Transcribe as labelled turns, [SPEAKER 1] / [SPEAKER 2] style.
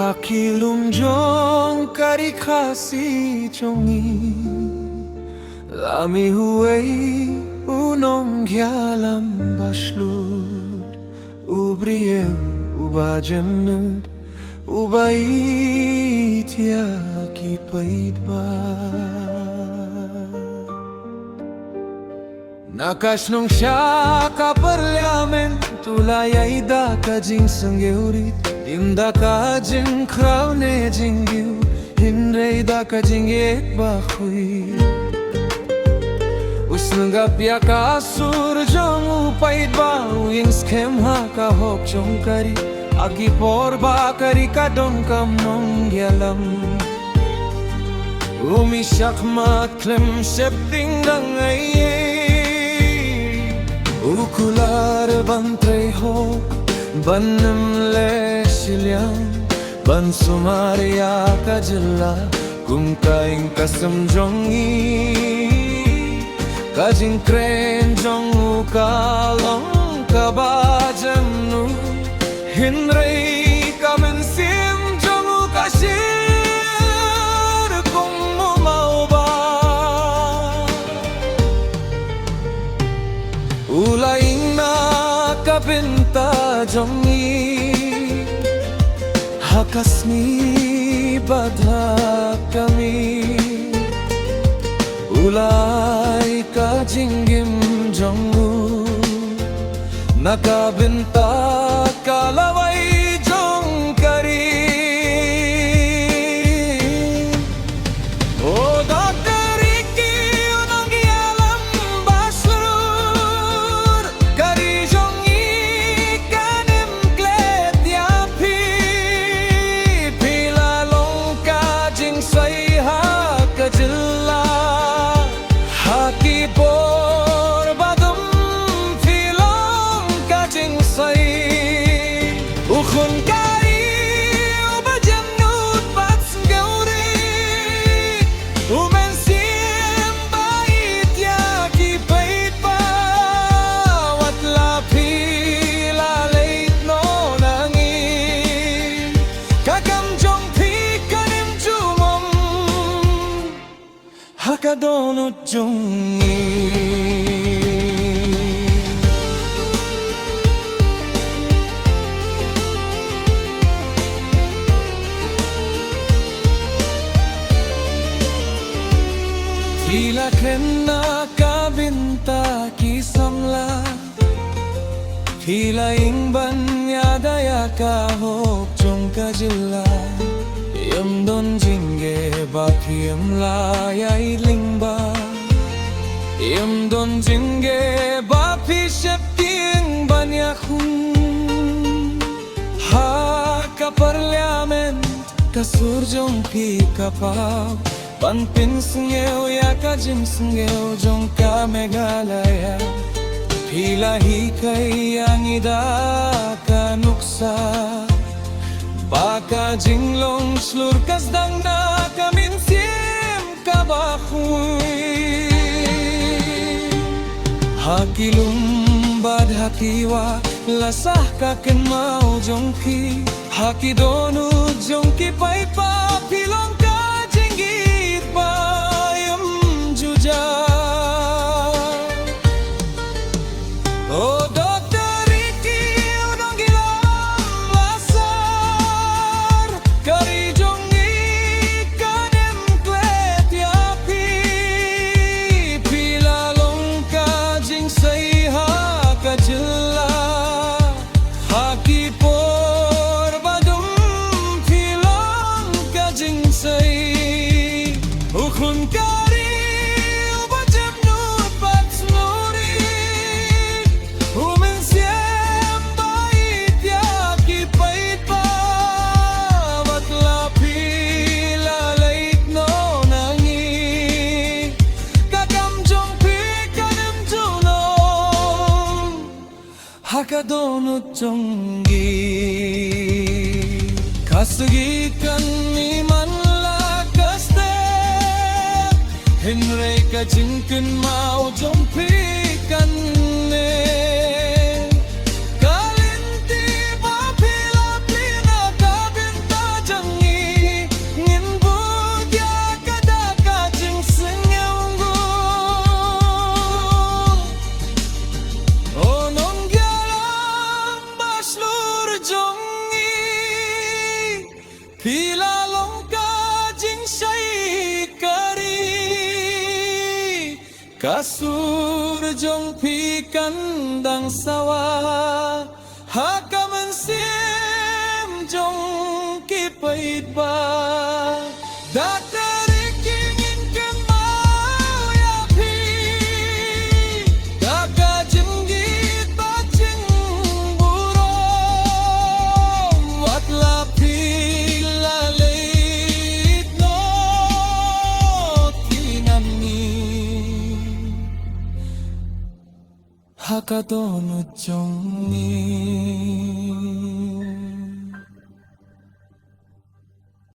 [SPEAKER 1] Hakilumjong karikasi chongi Lami huwei unong gyalam bashlud Ubriyev ubajemnud Ubaitya kipaitba Nakasnong siya ka parlamento Layay da ka jing sangyurit Dimda ka jing kraw ne jingyu Hinray da ka jing ek bakhui Usnagapya ka sur jong upait ba Uing skem ha ka hok jong kari Agi por ba kari ka dong kam nong gyalam Umisyak mat klem septing dangay Ukular bantray hok Banam le silyang Ban sumarya ka jala Kung kaing kasam jongi Kajing kren jong ukalong kabajam nu Hinray ka mensim jong ukashir Kung mumau ba Ulaing na kapinta jongi Hakasni badha kami Ulay ka jinggim jongu Nakabinta kalaway jong kari O Dr. Ricky unong gialam baslur Kari jongi kanem klet yapi Pilalong ka jing say ha kajila Haki por badum filong kajing say Ukhun kari ubajam nut bats gauri Umensim bait yaki pait pa Watla pila late no nangi Kakam jong pi kanim jumom Hakadonut jongi Tila kena kabinta kisamla Tila ingban yadaya ka hok jong kajila Yam don jinge ba piem la yai lingba Yam don jinge ba pi shep tieng banyak hun Ha ka parliament ka surjong pi kapaw Panpin sengeu ya ka jim sengeu jong ka Meghalaya Pila hikay ang ida ka nuksa Baka jinglong slur kasdang na kaminsim kabakhui Hakilumbad hakiwa lasah ka kenmau jongki Haki donu jongki pai pa pilong ka jinggit payam juja Oh Dr. Ricky unong gilam lasar Kari jongi kanem klet yapi Pilalong ka jing say ha kajila Haki por badum pilong ka jing say Ukhun kari ubajam nut bats nuri Umensim bait yaki pait pa Watla pila late no nangi Kakam jong pi kanem junong Hakadonut jongi Kasagi kan iman la kaste Hinray ka jingkin mau jompi kan ne Kalinti ba pila pina kabinta jang Kasur jong pikan dang sawa Hakaman sim jong kipait ba Datarik ingin kan mau ya pi Daga jenggi bajing burung Wat lapi lalit no tinami Hakatono jong ni